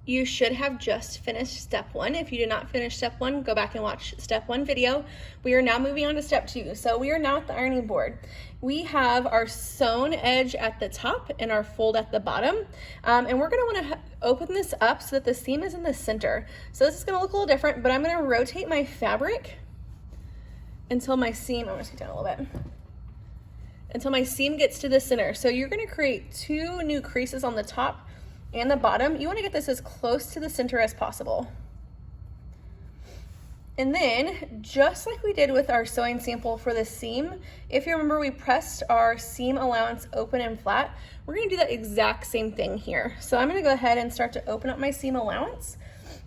you should have just finished step 1. If you did not finish step 1, go back and watch step 1 video. We are now moving on to step 2. So we are now at the ironing board. We have our sewn edge at the top and our fold at the bottom. And we're gonna wanna open this up so that the seam is in the center. So this is gonna look a little different, but I'm gonna rotate my fabric until my seam, I'm gonna scoot down a little bit, until my seam gets to the center. So you're gonna create 2 new creases on the top and the bottom. You want to get this as close to the center as possible. And then, just like we did with our sewing sample for the seam, if you remember, we pressed our seam allowance open and flat. We're going to do that exact same thing here. So I'm going to go ahead and start to open up my seam allowance,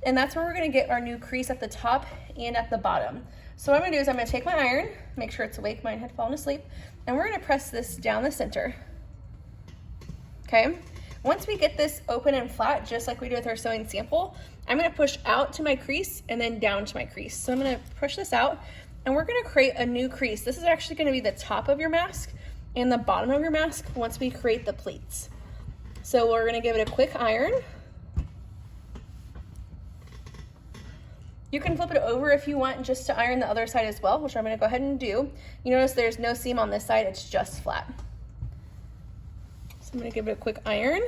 and that's where we're going to get our new crease at the top and at the bottom. So what I'm going to do is I'm going to take my iron, make sure it's awake, mine had fallen asleep, and we're going to press this down the center. Okay? Once we get this open and flat, just like we did with our sewing sample, I'm gonna push out to my crease and then down to my crease. So I'm gonna push this out, and we're gonna create a new crease. This is actually gonna be the top of your mask and the bottom of your mask once we create the pleats. So we're gonna give it a quick iron. You can flip it over if you want just to iron the other side as well, which I'm gonna go ahead and do. You notice there's no seam on this side, it's just flat. So I'm gonna give it a quick iron.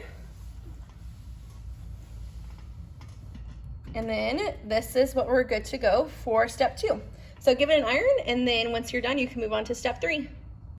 And then this is what we're good to go for step 2. So give it an iron, and then once you're done, you can move on to step 3.